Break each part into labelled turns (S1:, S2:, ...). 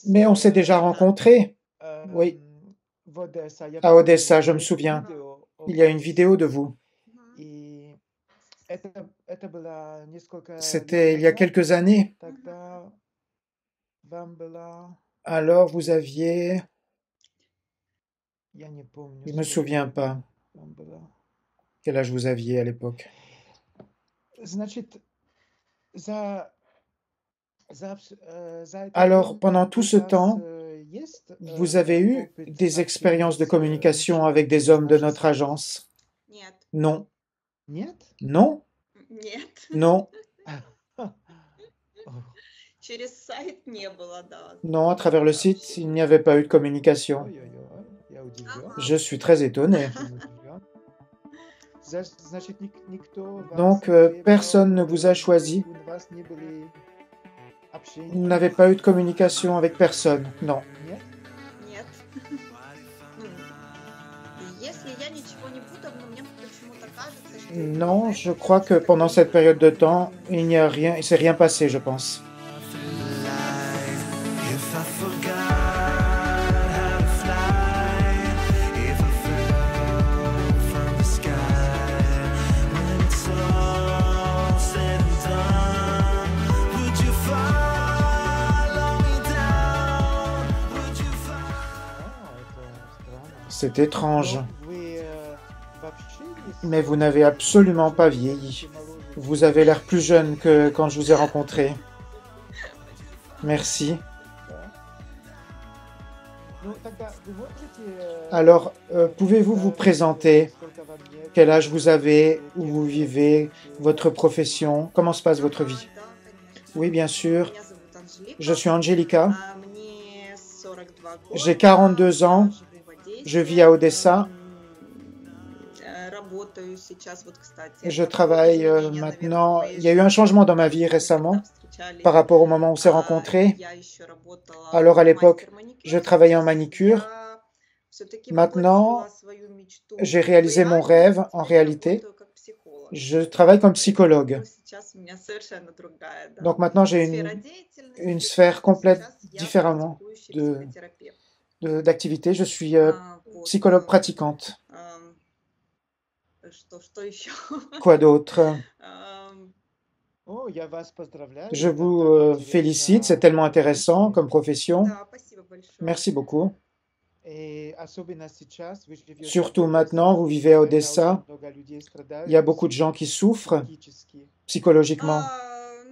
S1: Mais on s'est déjà rencontrés. Oui, à Odessa, je me souviens. Il y a une vidéo de vous. C'était il y a quelques années. Alors vous aviez... Je ne me souviens pas. Quel âge vous aviez à l'époque? Alors, pendant tout ce temps, vous avez eu des expériences de communication avec des hommes de notre agence?
S2: Нет,
S1: Non. Non?
S2: нет.
S1: Non.
S2: Через сайт не было, да.
S1: Non, à travers le site, il n'y avait pas eu de communication.
S2: Ага.
S1: Je suis très étonné. Donc, personne ne vous a choisi. Vous n'avez pas eu de communication avec personne? Non.
S2: Нет. Ну, если я ничего не путаю, но мне почему-то кажется, что
S1: Non, je crois que pendant cette période de temps, il n'y a rien, il s'est rien passé, je pense.
S3: If I forgot how to fly, if I fell from the sky, when it's all said and done, would you follow me down? Would you
S1: C'est étrange. Mais vous n'avez absolument pas vieilli. Vous avez l'air plus jeune que quand je vous ai rencontré. Merci. Alors, pouvez-vous vous présenter? Quel âge vous avez? Où vous vivez? Votre profession? Comment se passe votre vie?
S2: да, конечно.
S1: Oui, bien sûr.
S2: Меня зовут Анжелика.
S1: Je suis Angelica.
S2: Мне 42 года.
S1: J'ai 42 ans.
S2: Живу в Одессе.
S1: Je vis à Odessa.
S2: Работаю сейчас, вот, кстати.
S1: Je
S2: это
S1: travaille
S2: тоже меня,
S1: maintenant.
S2: наверное,
S1: Il y a eu un changement dans ma vie récemment
S2: встречали.
S1: par rapport au moment où on s'est rencontrés.
S2: Я еще работала
S1: Alors à l'époque,
S2: мастер-маникюр.
S1: je travaillais en manicure.
S2: Я всё-таки
S1: Maintenant,
S2: воплотила свою мечту
S1: j'ai
S2: в
S1: réalisé mon
S2: реальность.
S1: rêve en
S2: Теперь
S1: réalité.
S2: работаю как психолог.
S1: Je travaille comme psychologue.
S2: Ну, сейчас у меня совершенно другая, да,
S1: Donc maintenant, j'ai
S2: сфера деятельности.
S1: une sphère complète
S2: Сейчас я
S1: différemment
S2: практикующий
S1: de-
S2: психотерапевт.
S1: d'activité. Je suis
S2: Вот,
S1: psychologue pratiquante.
S2: Что еще?
S1: Quoi d'autre? Je vous félicite, c'est tellement intéressant comme profession.
S2: Да, спасибо большое.
S1: Merci beaucoup. Surtout maintenant, vous vivez à Odessa. Il y a beaucoup de gens qui souffrent psychologiquement.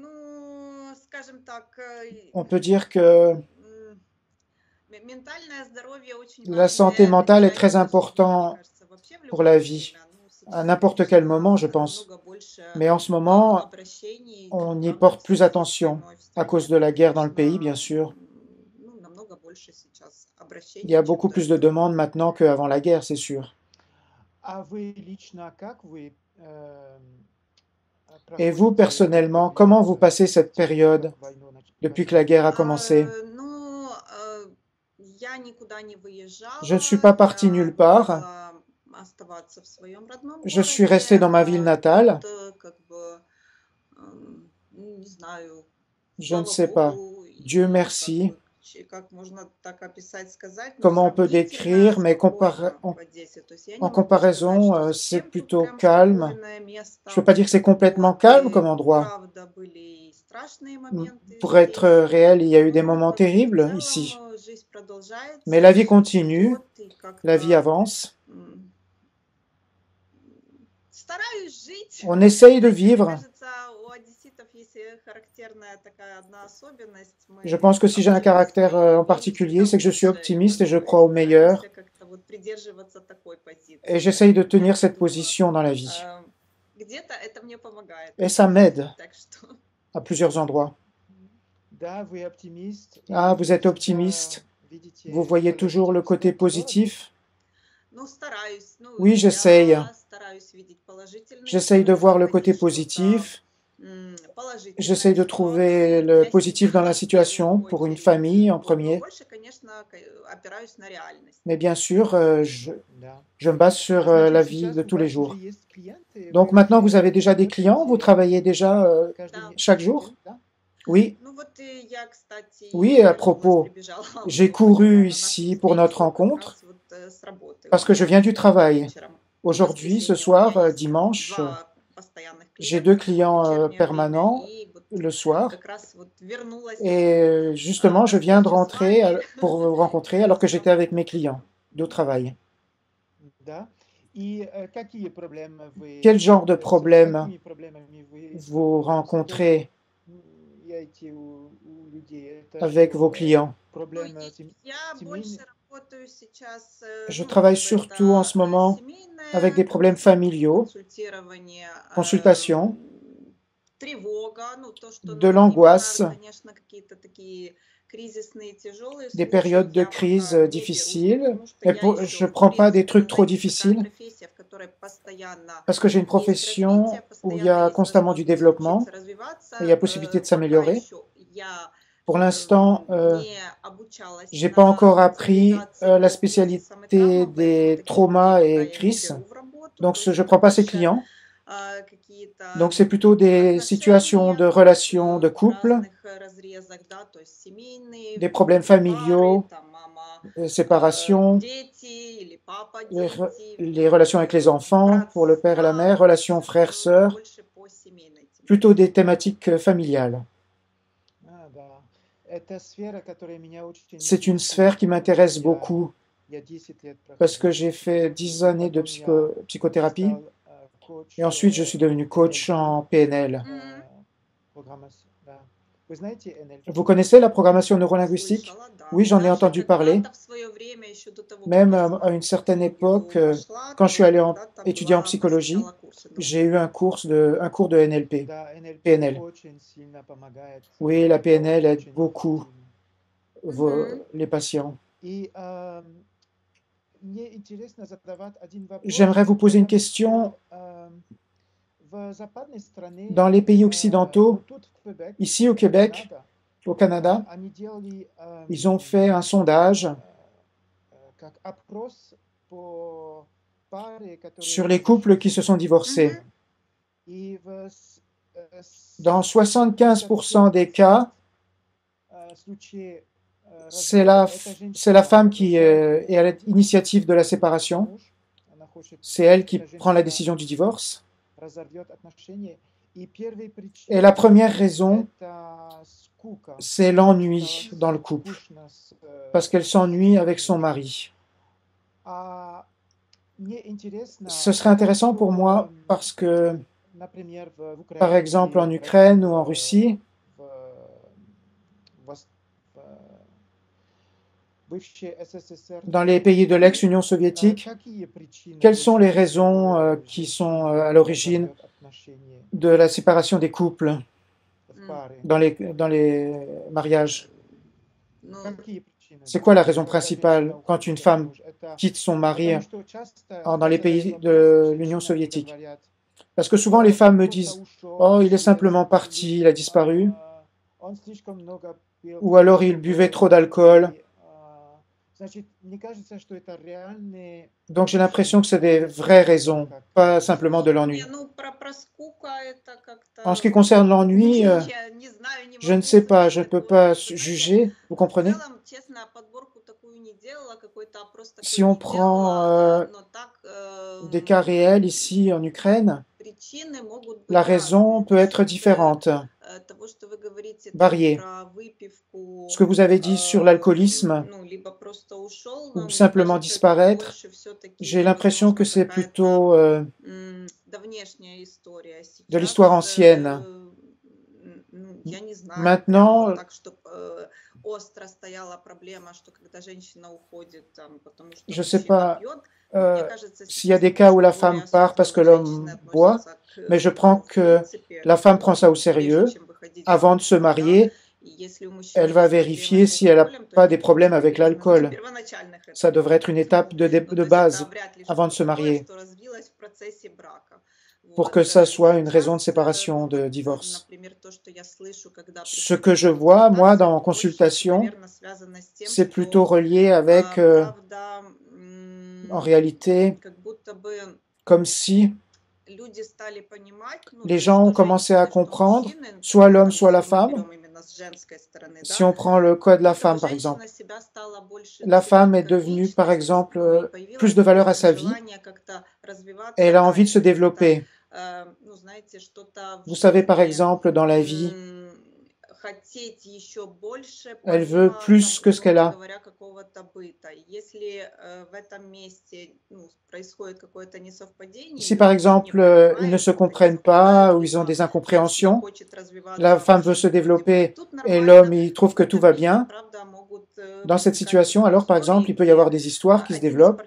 S2: Ну, скажем так,
S1: On peut dire que
S2: ментальное здоровье очень
S1: la
S2: важная
S1: santé mentale est
S2: часть
S1: très
S2: жизни, мне
S1: importante
S2: кажется, вообще в
S1: pour
S2: любое
S1: la vie,
S2: время. Ну,
S1: à
S2: сейчас
S1: n'importe quel moment, je pense.
S2: намного больше
S1: Mais en ce moment,
S2: обращений,
S1: on y
S2: правда,
S1: porte plus
S2: психической
S1: attention
S2: вновь в
S1: à cause
S2: стране.
S1: de la guerre dans le pays,
S2: Конечно,
S1: bien sûr.
S2: ну, намного больше сейчас
S1: Il y
S2: обращений,
S1: a
S2: чем
S1: beaucoup
S2: до
S1: plus de
S2: этого.
S1: demandes maintenant qu'avant la guerre, c'est sûr. Et vous, personnellement, comment vous passez cette période depuis que la guerre a commencé?
S2: Ну, я никуда не выезжала.
S1: Je ne suis pas parti
S2: Я
S1: nulle part.
S2: решила оставаться в своем родном
S1: Je suis
S2: городе.
S1: resté dans ma ville natale.
S2: Вот, как бы, не знаю,
S1: Je ne
S2: слава
S1: sais pas.
S2: Богу,
S1: Dieu
S2: и
S1: merci.
S2: как бы, как можно так описать, сказать, ну,
S1: Comment on peut
S2: сравнительно
S1: décrire, mais
S2: спокойно в Одессе. То есть я не
S1: en
S2: могу сказать,
S1: comparaison,
S2: что
S1: c'est
S2: совсем тут
S1: plutôt
S2: прям
S1: calme.
S2: спокойное место.
S1: Je ne peux pas dire que c'est complètement
S2: Вот,
S1: calme
S2: и
S1: comme endroit.
S2: правда были и страшные моменты
S1: Pour être
S2: здесь.
S1: réel, il y a eu des
S2: Ну,
S1: moments
S2: как бы в
S1: terribles ici.
S2: целом жизнь продолжается,
S1: Mais la vie
S2: жизнь
S1: continue,
S2: идет, и
S1: la vie
S2: как-то
S1: avance.
S2: стараюсь жить.
S1: On essaye de
S2: Знаете, мне
S1: vivre.
S2: кажется, у одесситов есть характерная такая одна особенность.
S1: Je
S2: Мы
S1: pense que si j'ai un caractère en
S2: оптимисты и
S1: particulier, c'est que je suis
S2: лучше,
S1: optimiste et je
S2: как бы
S1: crois au meilleur.
S2: стараемся как-то вот придерживаться такой позиции.
S1: Et j'essaye de tenir cette
S2: Думаю,
S1: position dans la vie.
S2: где-то это мне помогает.
S1: Et ça m'aide
S2: Так что
S1: à plusieurs endroits. Ah, vous êtes optimiste. Vous voyez toujours le côté positif.
S2: ну, стараюсь. Ну,
S1: Oui, j'essaye.
S2: я стараюсь видеть положительные
S1: J'essaye de
S2: стороны,
S1: voir le
S2: находить
S1: côté
S2: что-то
S1: positif.
S2: положительное
S1: J'essaye de
S2: в
S1: trouver
S2: ситуации
S1: le
S2: для
S1: positif dans
S2: себя
S1: la
S2: в
S1: situation
S2: первую
S1: pour une
S2: очередь.
S1: famille en
S2: Вот, но
S1: premier.
S2: больше, конечно, опираюсь на реальность.
S1: Mais bien sûr, je me base sur la vie de tous les jours. Donc maintenant, vous avez déjà des clients? Vous travaillez déjà
S2: Да.
S1: chaque jour? Oui.
S2: Ну,
S1: Oui, à propos, j'ai couru ici pour notre rencontre parce que je viens du travail. Aujourd'hui, ce soir, dimanche, j'ai 2 clients permanents le soir et justement, je viens de rentrer pour vous rencontrer alors que j'étais avec mes clients de travail.
S4: Да. И какие проблемы
S1: Quel genre de
S4: с
S1: problème
S4: какими проблемами вы
S1: vous rencontrez
S4: встречаете у людей? Это
S1: avec
S4: что,
S1: vos clients?
S4: проблемы
S2: Я
S4: семейные?
S2: больше работаю сейчас,
S1: Je
S2: ну,
S1: travaille
S2: как бы
S1: surtout en
S2: это
S1: ce moment avec des
S2: семейное
S1: problèmes familiaux,
S2: консультирование,
S1: consultation,
S2: тревога, ну, то, что
S1: de
S2: нас
S1: l'angoisse,
S2: гнетает, конечно, какие-то такие кризисные, тяжелые
S1: des
S2: случаи
S1: périodes de
S2: я
S1: crise
S2: пока не беру,
S1: difficiles.
S2: потому что
S1: Mais
S2: я
S1: je
S2: еще,
S1: ne
S2: в
S1: prends pas des
S2: принципе,
S1: trucs trop
S2: знаете, такая
S1: difficiles
S2: профессия, в которой постоянно
S1: parce que j'ai une
S2: есть
S1: profession
S2: развитие,
S1: où il y
S2: постоянно
S1: a
S2: есть
S1: constamment du
S2: возможность
S1: développement
S2: учиться,
S1: et
S2: развиваться.
S1: il y a possibilité de
S2: Пока
S1: s'améliorer.
S2: еще я
S1: Pour l'instant,
S2: не обучалась
S1: j'ai pas
S2: на
S1: encore appris
S2: специализации
S1: la
S2: по кризисам и
S1: spécialité
S2: травмам, поэтому
S1: des
S2: таких
S1: traumas
S2: людей пока
S1: et
S2: я не
S1: crises.
S2: беру в работу.
S1: Donc,
S2: То
S1: je
S2: есть
S1: ne
S2: это
S1: prends pas ces
S2: больше
S1: clients.
S2: какие-то
S1: Donc, c'est plutôt des situations de
S2: отношения
S1: relations de
S2: в
S1: couple,
S2: разных разрезах, да, то есть семейные,
S1: des problèmes
S2: пары,
S1: familiaux,
S2: там мама,
S1: séparation,
S2: дети или папа,
S1: les,
S2: дети,
S1: les relations avec les enfants,
S2: брат,
S1: pour le père et la
S2: сестра,
S1: mère,
S2: то есть
S1: relations
S2: это
S1: frères-sœurs,
S2: больше по семейной
S1: plutôt
S2: тематике.
S1: des thématiques familiales.
S4: Да. Это сфера, которая меня очень
S1: C'est une
S4: интересует,
S1: sphère qui
S4: потому
S1: m'intéresse
S4: что
S1: beaucoup
S4: я 10 лет
S1: parce que
S4: проходил
S1: j'ai
S4: курсы,
S1: fait
S4: и
S1: 10 années de
S4: потом я
S1: psychothérapie
S4: стал коуч
S1: et ensuite je suis devenu coach
S4: NLP,
S1: en PNL.
S4: программация. Да. Вы знаете NLP?
S1: Vous connaissez la programmation neurolinguistique?
S2: Слышала, да.
S1: Oui, j'en ai
S2: Даже
S1: entendu parler.
S2: когда-то в свое время, еще до того, как
S1: Même
S2: я
S1: à
S2: сама
S1: une certaine
S2: психологию
S1: époque,
S2: пошла,
S1: quand je suis
S2: то
S1: allé
S2: когда-то
S1: étudier en
S2: была,
S1: psychologie,
S2: посещала курсы. Ну,
S1: j'ai eu un cours de NLP,
S4: Да, NLP
S1: PNL.
S4: очень сильно помогает
S1: Oui, la PNL aide
S4: очень
S1: beaucoup
S4: эффективно.
S1: les patients.
S4: И мне интересно задавать один вопрос.
S1: J'aimerais vous poser une
S4: потому
S1: question.
S4: что, в западной стране,
S1: Dans les pays occidentaux,
S4: вот тут в Québec,
S1: ici au Québec,
S4: Канада,
S1: au Canada,
S4: они делали
S1: ils ont fait un sondage
S4: как опрос по паре, которые
S1: sur les couples qui se sont divorcés.
S4: И
S1: Dans 75% des cas,
S4: случае
S1: c'est la femme qui est à l'initiative de la séparation.
S4: она хочет,
S1: C'est elle qui
S4: эта
S1: prend la
S4: женщина
S1: décision du divorce.
S4: разорвет отношения. И первая
S1: Et
S4: причина
S1: la première raison,
S4: это скука.
S1: c'est l'ennui dans le couple,
S4: Скучно с,
S1: parce qu'elle s'ennuie avec son mari.
S4: А мне интересно,
S1: Ce serait intéressant pour moi parce que,
S4: например, в Украине,
S1: par exemple, en
S4: в
S1: Ukraine
S4: России,
S1: ou en Russie,
S4: в бывшей СССР,
S1: dans les pays de l'ex-Union soviétique,
S4: какие причины
S1: quelles sont les
S4: больше
S1: raisons
S4: всего
S1: qui
S4: женщин
S1: sont à l'origine
S4: разорвет отношения
S1: de la séparation des couples
S4: в паре?
S1: dans les mariages?
S2: ну,
S4: Какие причины?
S1: C'est quoi la raison
S4: Когда
S1: principale
S4: женщина
S1: quand
S4: уходит
S1: une femme
S4: замуж? Это
S1: quitte son mari
S4: потому что часто
S1: dans les
S4: задают
S1: pays
S4: вопрос,
S1: de l'Union
S4: женщинам
S1: soviétique?
S4: говорят,
S1: Parce que souvent les femmes me
S4: просто
S1: disent
S4: ушел,
S1: «Oh, il est
S4: исчез,
S1: simplement parti, il a disparu»,
S4: он слишком много пил
S1: ou alors il buvait trop d'alcool.
S4: И, значит, мне кажется, что это реальные
S1: Donc j'ai l'impression que c'est des vraies raisons, pas simplement de l'ennui.
S2: не, ну, про скуку это как-то...
S1: En ce qui concerne l'ennui,
S2: я не знаю, не
S1: je ne
S2: могу
S1: sais pas, je ne
S2: сказать
S1: peux
S2: такое.
S1: pas
S2: Вы знаете,
S1: juger, vous
S2: в
S1: comprenez?
S2: целом, честно, подборку такую не делала, какой-то опрос такой
S1: Si on
S2: не
S1: prend
S2: делала, но так
S1: des cas réels ici en Ukraine,
S2: причины могут быть
S1: la raison
S2: разные.
S1: peut être différente,
S2: Того, что вы говорите там
S1: variée.
S2: про выпивку,
S1: Ce que vous avez dit sur l'alcoolisme
S2: ну, либо просто ушел,
S1: ou
S2: но мне
S1: simplement
S2: кажется, это
S1: disparaître,
S2: больше всё-таки,
S1: j'ai l'impression que
S2: возможно,
S1: c'est
S2: какая-то,
S1: plutôt
S2: да, внешняя история.
S1: de
S2: Сейчас,
S1: l'histoire ancienne.
S2: ну, я не знаю,
S1: Maintenant,
S2: прямо так, чтоб остро стояла проблема, что когда женщина уходит, там, потому что
S1: je ne sais
S2: мужчина
S1: pas
S2: пьет, мне кажется,
S1: s'il y a
S2: сейчас
S1: des cas où la
S2: намного
S1: femme
S2: более
S1: part parce que
S2: осознанно
S1: l'homme
S2: женщины
S1: boit,
S2: относятся к
S1: mais je prends
S2: в
S1: que
S2: принципе,
S1: la femme prend ça au sérieux.
S2: прежде чем выходить
S1: Avant de se
S2: замуж, да.
S1: marier,
S2: И если у мужчины
S1: elle va
S2: есть
S1: vérifier
S2: проблемы с
S1: si elle n'a
S2: алкоголем, то
S1: pas
S2: это,
S1: des
S2: в
S1: problèmes
S2: принципе,
S1: avec
S2: один из
S1: l'alcool.
S2: первоначальных
S1: Ça
S2: этапов.
S1: devrait être une étape
S2: Ну,
S1: de
S2: то есть
S1: base
S2: это вряд ли
S1: avant de se
S2: что-то такое,
S1: marier
S2: что развилось в процессе брака.
S1: pour
S2: Вот.
S1: que ça
S2: И
S1: soit une raison de
S2: сейчас,
S1: séparation,
S2: ну,
S1: de
S2: вот,
S1: divorce.
S2: например, то, что я слышу, когда
S1: Ce
S2: приходят
S1: que je
S2: на
S1: vois, moi, dans
S2: консультацию, больше,
S1: consultation,
S2: наверное, связано с тем,
S1: c'est plutôt
S2: что
S1: relié avec,
S2: правда,
S1: en réalité,
S2: как будто бы
S1: comme si
S2: люди стали понимать, ну,
S1: les
S2: то есть
S1: gens ont
S2: что
S1: commencé à
S2: женщины, что
S1: comprendre,
S2: мужчины,
S1: soit l'homme,
S2: там,
S1: soit la
S2: если мы
S1: femme,
S2: берем именно
S1: Si on prend le cas de la femme, par exemple, la femme est devenue, par exemple, plus de valeur à sa vie et elle a envie de se développer. Vous savez, par exemple, dans la vie, elle veut plus que ce qu'elle a. Si, par exemple, ils ne se comprennent pas ou ils ont des incompréhensions, la femme veut se développer et l'homme, il trouve que tout va bien. Dans cette situation, alors, par exemple, il peut y avoir des histoires qui se développent.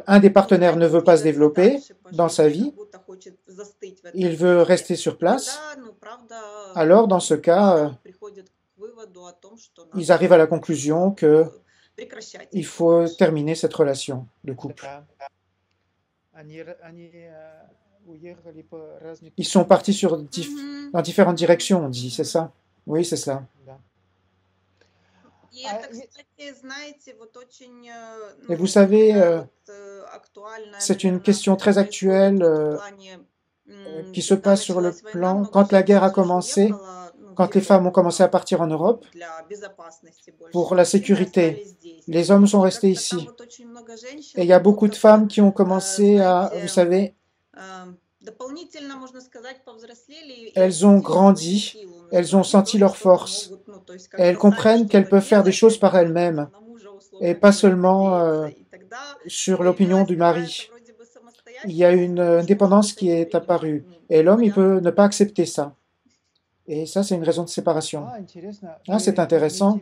S1: Un des partenaires ne veut pas se développer dans sa vie, il veut rester sur place. Alors, dans ce cas, ils arrivent à la conclusion qu'il faut terminer cette relation de couple. Ils sont partis dans différentes directions, on dit, c'est ça? Oui, c'est ça. Et vous savez, c'est une question très actuelle qui se passe sur le plan, quand la guerre a commencé, quand les femmes ont commencé à partir en Europe, pour la sécurité, les hommes sont restés ici. Et il y a beaucoup de femmes qui ont commencé à, vous savez, elles ont grandi, elles ont senti leur force, et elles comprennent qu'elles peuvent faire des choses par elles-mêmes, et pas seulement sur l'opinion du mari. Il y a une indépendance qui est apparue, et l'homme, il peut ne pas accepter ça. Et ça, c'est une raison de séparation. Ah, c'est intéressant.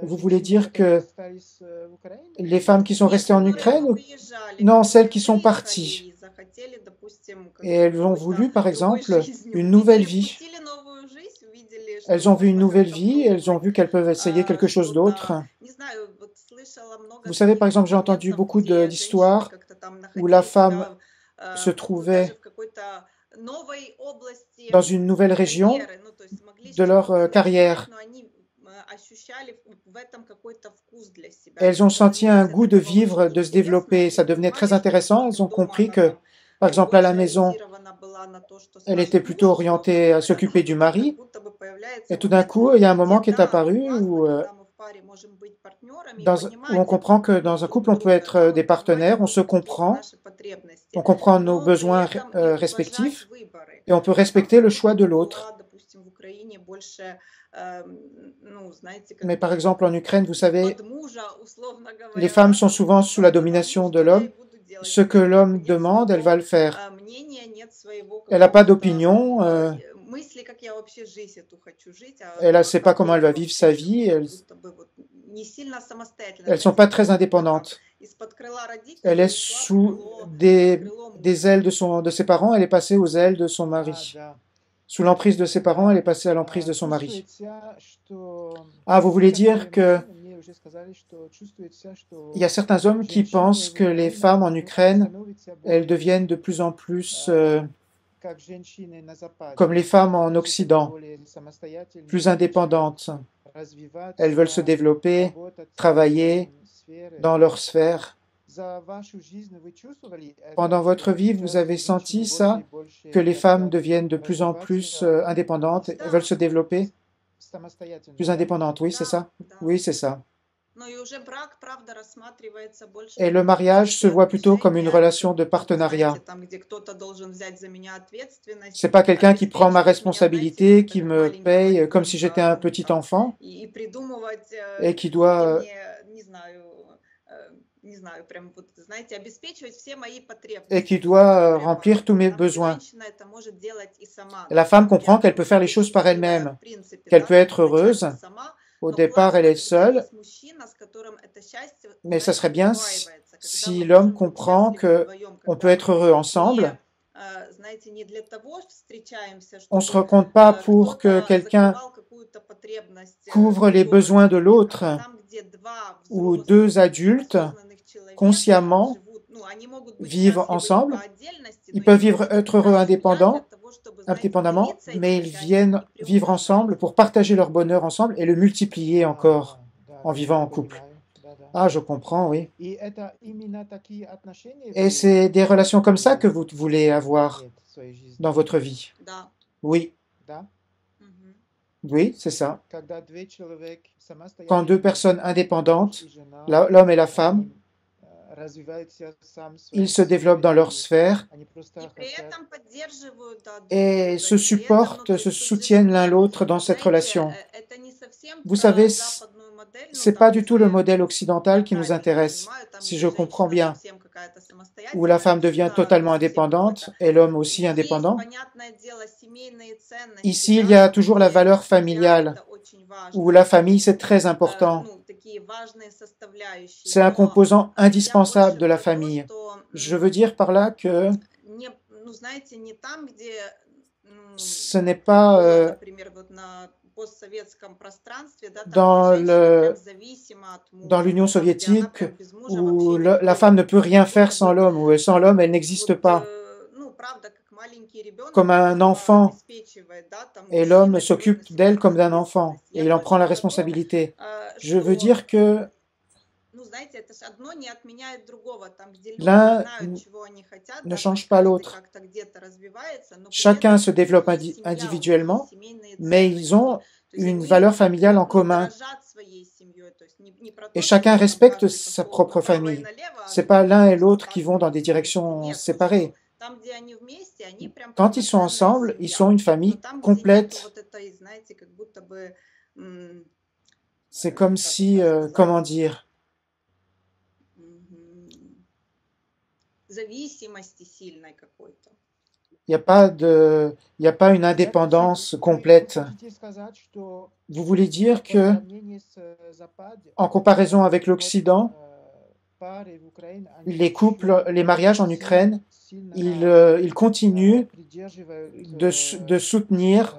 S1: Vous voulez dire que les femmes qui sont restées en Ukraine, non, celles qui sont parties, et elles ont voulu, par exemple, une nouvelle vie. Elles ont vu une nouvelle vie, elles ont vu qu'elles peuvent essayer quelque chose d'autre. Vous savez, par exemple, j'ai entendu beaucoup d'histoires où la femme se trouvait dans une nouvelle région de leur carrière. Elles ont senti un goût de vivre, de se développer. Ça devenait très intéressant. Elles ont compris que, par exemple, à la maison, elle était plutôt orientée à s'occuper du mari. Et tout d'un coup, il y a un moment qui est apparu où on comprend que dans un couple, on peut être des partenaires, on se comprend, on comprend nos besoins respectifs et on peut respecter le choix de l'autre. Mais par exemple, en Ukraine, vous savez, les femmes sont souvent sous la domination de l'homme. Ce que l'homme demande, elle va le faire. Elle n'a pas d'opinion. Elle ne sait pas comment elle va vivre sa vie. Elles ne sont pas très indépendantes. Elle est sous des ailes de ses parents. Elle est passée aux ailes de son mari. Sous l'emprise de ses parents, elle est passée à l'emprise de son mari. Ah, vous voulez dire que il y a certains hommes qui pensent que les femmes en Ukraine, elles deviennent de plus en plus comme les femmes en Occident, plus indépendantes. Elles veulent se développer, travailler dans leur sphère. Pendant votre vie, vous avez senti ça, que les femmes deviennent de plus en plus indépendantes, elles veulent se développer, plus indépendantes, oui, c'est ça? Oui, c'est ça. Et le mariage se voit plutôt comme une relation de partenariat. C'est pas quelqu'un qui prend ma responsabilité, qui me paye comme si j'étais un petit enfant et qui doit remplir tous mes besoins. La femme comprend qu'elle peut faire les choses par elle-même, qu'elle peut être heureuse. Au départ, elle est seule, mais ça serait bien si l'homme comprend qu'on peut être heureux ensemble. On ne se rencontre pas pour que quelqu'un couvre les besoins de l'autre, où deux adultes consciemment vivent ensemble. Ils peuvent être heureux indépendamment, mais ils viennent vivre ensemble pour partager leur bonheur ensemble et le multiplier encore en vivant en couple. Ah, je comprends, oui. Et c'est des relations comme ça que vous voulez avoir dans votre vie? Oui. Oui, c'est ça.
S4: когда две человек
S1: Quand deux
S4: самостоятельно,
S1: personnes
S4: муж
S1: indépendantes,
S4: и жена,
S1: l'homme et la femme,
S4: развиваются сам в
S1: ils
S4: своей
S1: se développent dans leur
S4: сфере,
S1: sphère
S4: они просто
S2: И при
S4: хотят
S2: этом поддерживают, да, друг
S1: et
S2: друга.
S1: se
S2: И при этом, ну,
S1: supportent,
S2: то
S1: se
S2: есть тут здесь
S1: soutiennent l'un
S2: уже,
S1: l'autre dans cette
S2: знаете,
S1: relation.
S2: это не совсем
S1: Vous
S2: про
S1: savez,
S2: западную модель, ну,
S1: c'est
S2: там,
S1: pas du tout le
S2: где
S1: modèle occidental qui nous
S2: тотально
S1: intéresse,
S2: принимают, там,
S1: si
S2: где
S1: je comprends
S2: женщина
S1: bien,
S2: совсем какая-то
S1: où la femme devient
S2: самостоятельная,
S1: totalement
S2: совсем
S1: indépendante
S2: какой-то.
S1: et l'homme aussi
S2: Здесь,
S1: indépendant.
S2: понятное дело, семейные ценности,
S1: Ici, il y
S2: да,
S1: a
S2: там,
S1: toujours la
S2: где
S1: valeur
S2: семья
S1: familiale,
S2: это очень
S1: où
S2: важно,
S1: la
S2: и то
S1: famille,
S2: есть,
S1: c'est très important.
S2: ну, такие важные составляющие.
S1: C'est un
S2: Но
S1: composant
S2: я
S1: indispensable
S2: больше
S1: de la
S2: про то,
S1: famille.
S2: что
S1: Je veux dire par là que
S2: не, ну, знаете, не там, где
S1: ce n'est pas
S2: было, например, вот на постсоветском пространстве, да, там,
S1: dans
S2: где женщина прям зависима от
S1: dans
S2: мужа,
S1: l'Union
S2: там, где она
S1: soviétique
S2: прям без мужа
S1: où
S2: вообще
S1: la
S2: никто.
S1: femme ne peut rien
S2: Ну,
S1: faire
S2: как
S1: sans
S2: бы,
S1: l'homme, ou sans l'homme, elle n'existe
S2: вот,
S1: pas.
S2: ну, правда, как маленький ребенок,
S1: Comme un
S2: которого
S1: enfant,
S2: обеспечивает, да, там,
S1: et l'homme
S2: мужчина, берет на
S1: s'occupe
S2: себя
S1: d'elle
S2: эту
S1: comme d'un enfant,
S2: ответственность.
S1: et
S2: Я
S1: il en prend la
S2: больше про то,
S1: responsabilité. Je veux
S2: что,
S1: dire que
S2: ну, знаете, это ж одно не отменяет другого. Там, где люди
S1: l'un
S2: знают, чего они хотят,
S1: ne
S2: да, там
S1: change pas
S2: каждый
S1: l'autre.
S2: как-то где-то развивается, но при
S1: Chacun
S2: этом
S1: se
S2: у них
S1: développe
S2: есть семья, у них есть
S1: individuellement,
S2: семейные
S1: mais ils
S2: ценности.
S1: ont
S2: То есть
S1: une
S2: они,
S1: valeur familiale en
S2: ну,
S1: commun,
S2: дорожат своей семьей. То есть не про
S1: et
S2: то, что
S1: chacun
S2: вот там
S1: respecte
S2: каждый
S1: sa
S2: пошел
S1: propre
S2: направо и
S1: famille.
S2: налево, а
S1: C'est pas
S2: другие
S1: l'un et
S2: просто
S1: l'autre
S2: так
S1: qui vont dans des
S2: вместе.
S1: directions
S2: Нет, но что
S1: séparées.
S2: там, где они вместе, они прям
S1: Quand ils sont
S2: полноценная
S1: ensemble, ils sont
S2: семья.
S1: une
S2: Но
S1: famille
S2: там, где нету
S1: complète.
S2: вот этой, знаете, как будто бы,
S1: C'est comme
S2: как
S1: si,
S2: это
S1: comment
S2: сказать,
S1: dire,
S2: зависимости сильной какой-то.
S1: il n'y a pas une
S4: Это
S1: indépendance
S4: вы
S1: complète.
S4: хотите сказать, что
S1: Vous voulez dire
S4: по
S1: que,
S4: сравнению с
S1: en comparaison avec
S4: вот
S1: l'Occident,
S4: пары в Украине, они
S1: les couples, les
S4: еще
S1: mariages en
S4: сильно,
S1: Ukraine,
S4: сильно
S1: ils continuent
S4: придерживают
S1: de soutenir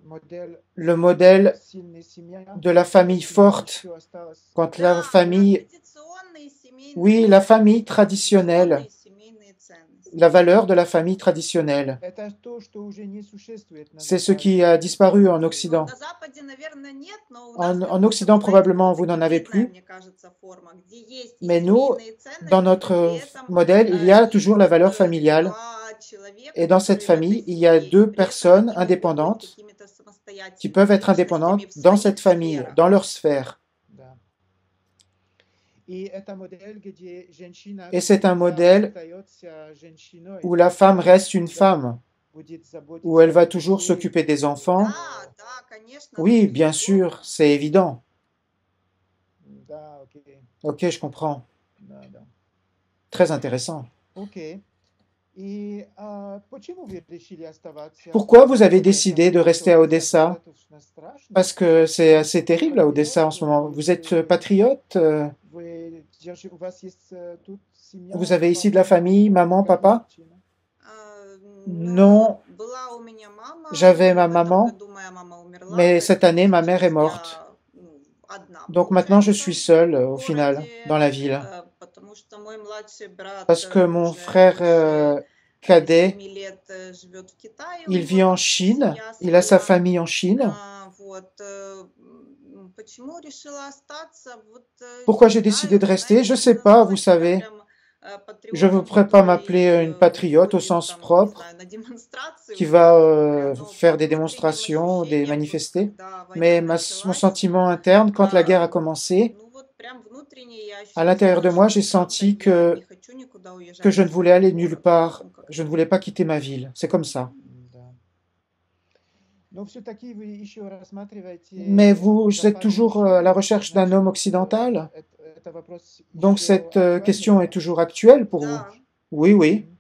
S4: модель
S1: le modèle
S4: сильной семьи,
S1: de la famille
S4: почему
S1: forte.
S4: еще осталось
S1: Quand la
S2: Да,
S1: famille,
S2: традиционные семейные
S1: oui, la famille
S2: ценности,
S1: traditionnelle,
S2: традиционные семейные ценности.
S1: la valeur de la famille traditionnelle,
S4: это то, что уже не существует на
S1: c'est ce qui
S4: Западе.
S1: a disparu en
S2: Ну,
S1: Occident.
S2: на Западе, наверное, нет, но у нас
S1: En
S2: как будто
S1: Occident,
S2: бы, знаете,
S1: probablement,
S2: это
S1: vous n'en avez
S2: гибридная,
S1: plus,
S2: мне кажется, форма, где есть и
S1: mais nous,
S2: семейные
S1: dans
S2: ценности, но при
S1: notre
S2: этом
S1: modèle, il y a
S2: есть
S1: toujours la valeur familiale.
S2: два человека,
S1: Et dans cette
S2: которые в этой
S1: famille, il y a
S2: семье, и
S1: deux
S2: при этом
S1: personnes
S2: они могут быть
S1: indépendantes
S2: какими-то
S1: qui peuvent
S2: самостоятельными
S1: être indépendantes
S2: личностями в
S1: dans
S2: своих
S1: cette famille,
S2: сферах.
S1: dans leur sphère.
S4: Да. И это модель, где женщина
S1: Et c'est un
S4: всегда
S1: modèle
S4: остается женщиной,
S1: où la femme reste une
S4: всегда
S1: femme,
S4: будет
S1: où elle
S4: заботиться
S1: va
S4: о
S1: toujours
S4: детей.
S1: s'occuper des enfants.
S2: Да, да, конечно, ну,
S1: Oui, bien
S2: безусловно.
S1: sûr, c'est évident.
S4: Да, окей.
S1: Ok, je comprends.
S4: Да, да.
S1: Très intéressant.
S4: Окей. И почему вы решили оставаться
S1: Pourquoi vous
S4: в
S1: avez
S4: Одессе?
S1: décidé de
S4: Потому
S1: rester
S4: что
S1: à
S4: Одесса
S1: Odessa?
S4: достаточно страшно.
S1: Parce que c'est assez terrible à Odessa en ce moment. Vous êtes patriote?
S4: Вы у вас есть тут семья,
S1: Vous avez ici de la
S4: папа,
S1: famille,
S4: мама?
S1: maman,
S4: Какая
S1: papa?
S4: причина?
S2: Ну,
S1: Non,
S2: была у меня мама,
S1: j'avais
S2: но
S1: ma
S2: в этом
S1: maman,
S2: году моя мама умерла,
S1: mais cette
S2: поэтому
S1: année, ma mère est
S2: сейчас
S1: morte.
S2: я одна,
S1: Donc maintenant, je
S2: получается,
S1: suis seule
S2: в
S1: au final,
S2: городе,
S1: dans la ville.
S2: потому что мой младший брат
S1: Parce que mon
S2: уже
S1: frère
S2: больше
S1: cadet,
S2: 7 лет живет в Китае, у
S1: il
S2: него
S1: vit en
S2: там
S1: Chine,
S2: семья
S1: il a sa
S2: своя.
S1: famille en Chine.
S2: Вот, почему решила остаться? Вот,
S1: Pourquoi
S2: не
S1: j'ai
S2: знаю,
S1: décidé de
S2: вы
S1: rester?
S2: знаете,
S1: Je
S2: не
S1: sais pas, vous
S2: называть себя
S1: savez.
S2: прям
S1: Je ne
S2: патриотом,
S1: pourrais pas
S2: который
S1: m'appeler une patriote au
S2: выходит
S1: sens
S2: там, не
S1: propre,
S2: знаю, на демонстрации
S1: qui va
S2: украинское, но
S1: faire
S2: по
S1: des
S2: внутренним
S1: démonstrations, des
S2: ощущениям, вот
S1: manifester.
S2: когда
S1: Mais
S2: война
S1: mon
S2: началась,
S1: sentiment interne, quand la guerre a
S2: а,
S1: commencé,
S2: ну вот прям внутренне я
S1: à l'intérieur de
S2: ощутила,
S1: moi,
S2: что
S1: j'ai senti
S2: правда я не хочу никуда
S1: que
S2: уезжать
S1: je ne
S2: из
S1: voulais
S2: своего
S1: aller nulle
S2: города.
S1: part.
S2: Ну
S1: Je ne
S2: как-то.
S1: voulais pas quitter ma ville. C'est comme ça.
S4: Да. Но все-таки вы еще
S1: Mais
S4: рассматриваете
S1: vous êtes
S4: западный
S1: toujours à la
S4: мужчину,
S1: recherche d'un homme
S4: значит,
S1: occidental?
S4: это вопрос
S1: Donc
S4: еще
S1: cette
S4: актуальный
S1: question
S4: для
S1: est
S4: вас?
S1: toujours actuelle pour vous?
S2: Да.
S1: Oui, oui.
S4: Мгм.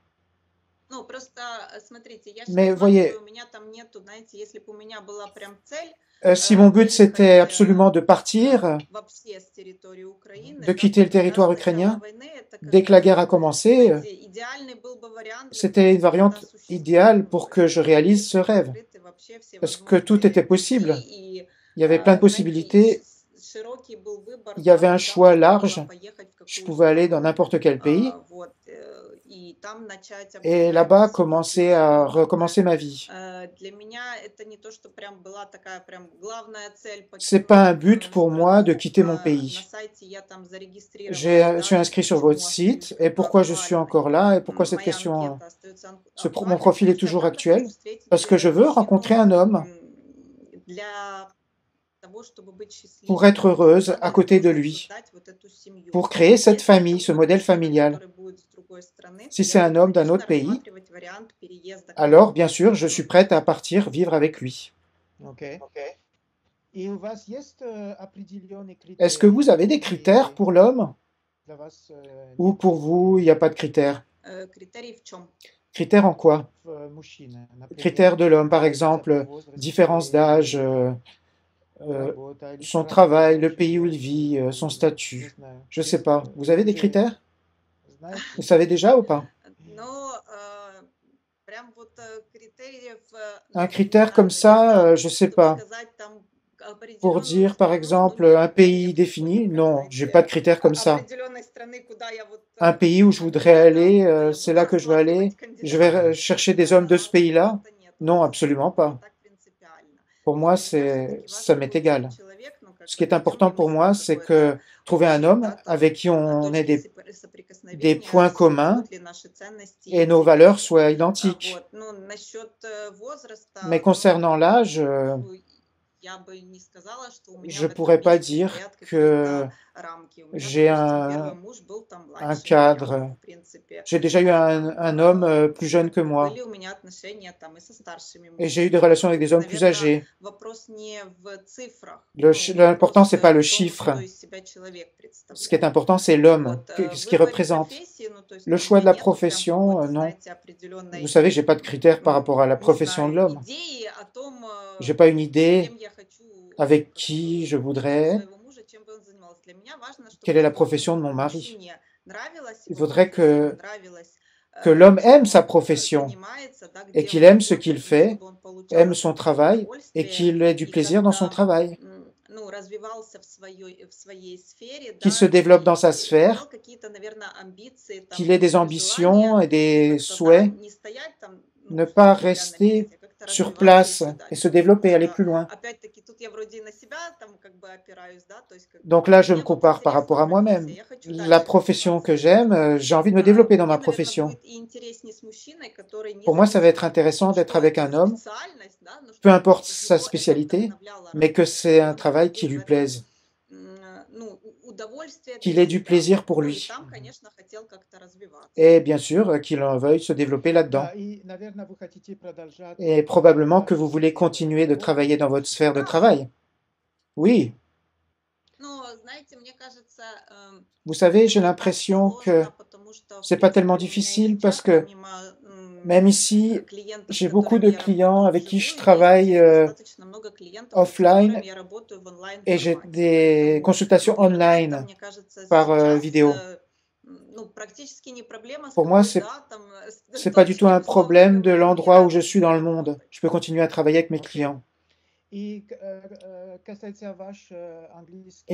S2: Ну, просто, смотрите, я же
S1: Mais
S2: рассматриваю,
S1: voyez,
S2: у меня там нету, знаете, если бы у меня была прям цель
S1: si mon but c'était
S2: выехать
S1: absolument de partir,
S2: вообще с территории Украины,
S1: de
S2: да,
S1: quitter le
S2: тогда с
S1: territoire
S2: начала
S1: ukrainien,
S2: войны это как
S1: dès que la guerre a
S2: бы,
S1: commencé,
S2: знаете, идеальный был бы вариант для
S1: c'était
S2: того,
S1: une
S2: чтобы
S1: variante
S2: это
S1: idéale
S2: осуществить. Ну,
S1: pour
S2: то
S1: que
S2: есть
S1: je réalise ce
S2: были
S1: rêve,
S2: открыты вообще все
S1: parce que tout était
S2: возможные
S1: possible.
S2: пути, и,
S1: Il y avait plein de
S2: знаете, и
S1: possibilités,
S2: широкий был выбор,
S1: il y avait
S2: да,
S1: un
S2: куда
S1: choix
S2: можно было
S1: large,
S2: поехать, в
S1: je
S2: какую
S1: pouvais aller dans
S2: страну,
S1: n'importe quel pays
S2: вот, и там начать
S1: et
S2: обустраивать
S1: là-bas
S2: себе
S1: commencer
S2: жизнь.
S1: à
S2: Ну, как бы,
S1: recommencer ma vie.
S2: для меня это не то, что прям была такая прям главная цель
S1: C'est pas un
S2: покинуть
S1: but pour moi de
S2: страну.
S1: quitter mon
S2: На
S1: pays.
S2: сайте я там зарегистрировалась,
S1: Je suis
S2: да,
S1: inscrit sur
S2: почему
S1: votre site et
S2: как бы
S1: pourquoi je suis
S2: актуальной.
S1: encore là et pourquoi cette
S2: Моя
S1: question,
S2: анкета остается
S1: mon
S2: актуальной,
S1: profil est
S2: потому что
S1: toujours
S2: я там
S1: actuel,
S2: хочу встретить
S1: parce que je veux rencontrer un homme pour être heureuse à côté de lui, pour créer cette famille, ce modèle familial. Si c'est un homme d'un autre pays, alors bien sûr, je suis prête à partir vivre avec lui. Est-ce que vous avez des critères pour l'homme? Ou pour vous, il n'y a pas de critères? Critères en quoi? Critères de l'homme, par exemple, différence d'âge, son travail, le pays où il vit, son statut. Je ne sais pas. Vous avez des critères? Vous savez déjà ou pas? Un critère comme ça, je ne sais pas. Pour dire, par exemple, un pays défini, non, je n'ai pas de critères comme ça. Un pays où je voudrais aller, c'est là que je vais aller. Je vais chercher des hommes de ce pays-là? Non, absolument pas. Pour moi, ça m'est égal. Ce qui est important pour moi, c'est que trouver un homme avec qui on ait des points communs et nos valeurs soient identiques. Mais concernant l'âge, je ne pourrais pas dire que j'ai un cadre. J'ai déjà eu un homme plus jeune que moi. Et j'ai eu des relations avec des hommes plus âgés. L'important, ce n'est pas le chiffre. Ce qui est important, c'est l'homme, ce qu'il représente. Le choix de la profession, non. Vous savez, je n'ai pas de critères par rapport à la profession de l'homme. Je n'ai pas une idée avec qui je voudrais. Quelle est la profession de mon mari? Il faudrait que l'homme aime sa profession et qu'il aime ce qu'il fait, aime son travail et qu'il ait du plaisir dans son travail. Qu'il se développe dans sa sphère, qu'il ait des ambitions et des souhaits, ne pas rester sur place et se développer, aller plus loin. Donc là, je me compare par rapport à moi-même. La profession que j'aime, j'ai envie de me développer dans ma profession. Pour moi, ça va être intéressant d'être avec un homme, peu importe sa spécialité, mais que c'est un travail qui lui plaise, qu'il ait du plaisir pour lui. Et bien sûr, qu'il en veuille se développer là-dedans. Et probablement que vous voulez continuer de travailler dans votre sphère de travail. Oui. Vous savez, j'ai l'impression que c'est pas tellement difficile parce que même ici, j'ai beaucoup de clients avec qui je travaille offline et j'ai des consultations online par vidéo. Pour moi, c'est pas du tout un problème de l'endroit où je suis dans le monde. Je peux continuer à travailler avec mes clients. Et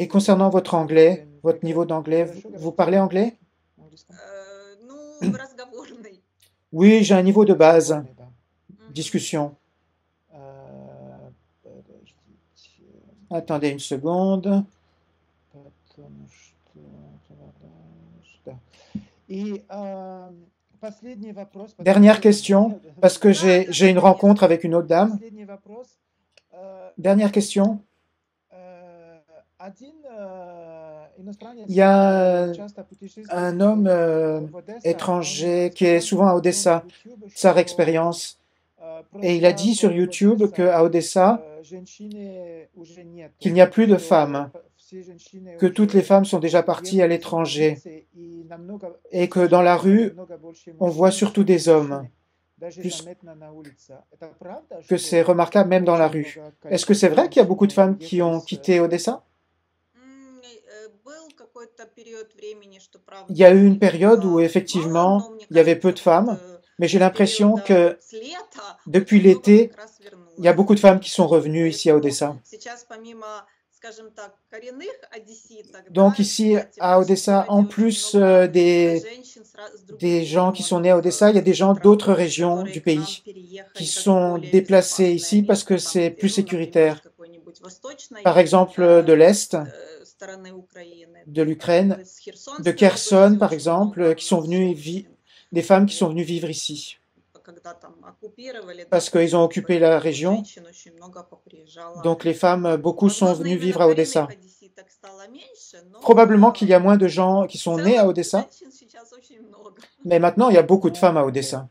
S1: concernant votre anglais, votre niveau d'anglais, vous parlez anglais? Oui, j'ai un niveau de base. Discussion. Attendez une seconde. Dernière question, parce que j'ai une rencontre avec une autre dame. Dernière question. Il y a un homme étranger qui est souvent à Odessa, sa expérience, et il a dit sur YouTube qu'à Odessa, qu'il n'y a plus de femmes, que toutes les femmes sont déjà parties à l'étranger, et que dans la rue, on voit surtout des hommes, que c'est remarquable même dans la rue. Est-ce que c'est vrai qu'il y a beaucoup de femmes qui ont quitté Odessa? Il y a eu une période où effectivement il y avait peu de femmes, mais j'ai l'impression que depuis l'été, il y a beaucoup de femmes qui sont revenues ici à Odessa. Donc ici à Odessa, en plus des gens qui sont nés à Odessa, il y a des gens d'autres régions du pays qui sont déplacés ici parce que c'est plus sécuritaire. Par exemple de l'Est, de l'Ukraine, de Kherson par exemple, qui sont venues des femmes qui sont venues vivre ici. parce qu'ils ont occupé la région. Donc les femmes, beaucoup sont venues vivre à Odessa. Probablement qu'il y a moins de gens qui sont nés à Odessa, mais maintenant il y a beaucoup de femmes à Odessa.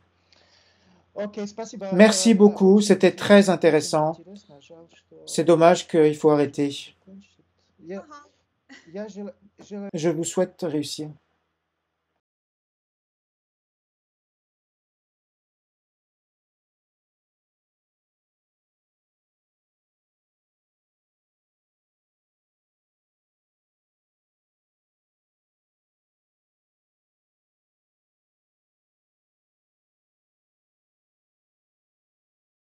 S1: Merci beaucoup, c'était très intéressant. C'est dommage qu'il faut arrêter. Je vous souhaite réussir.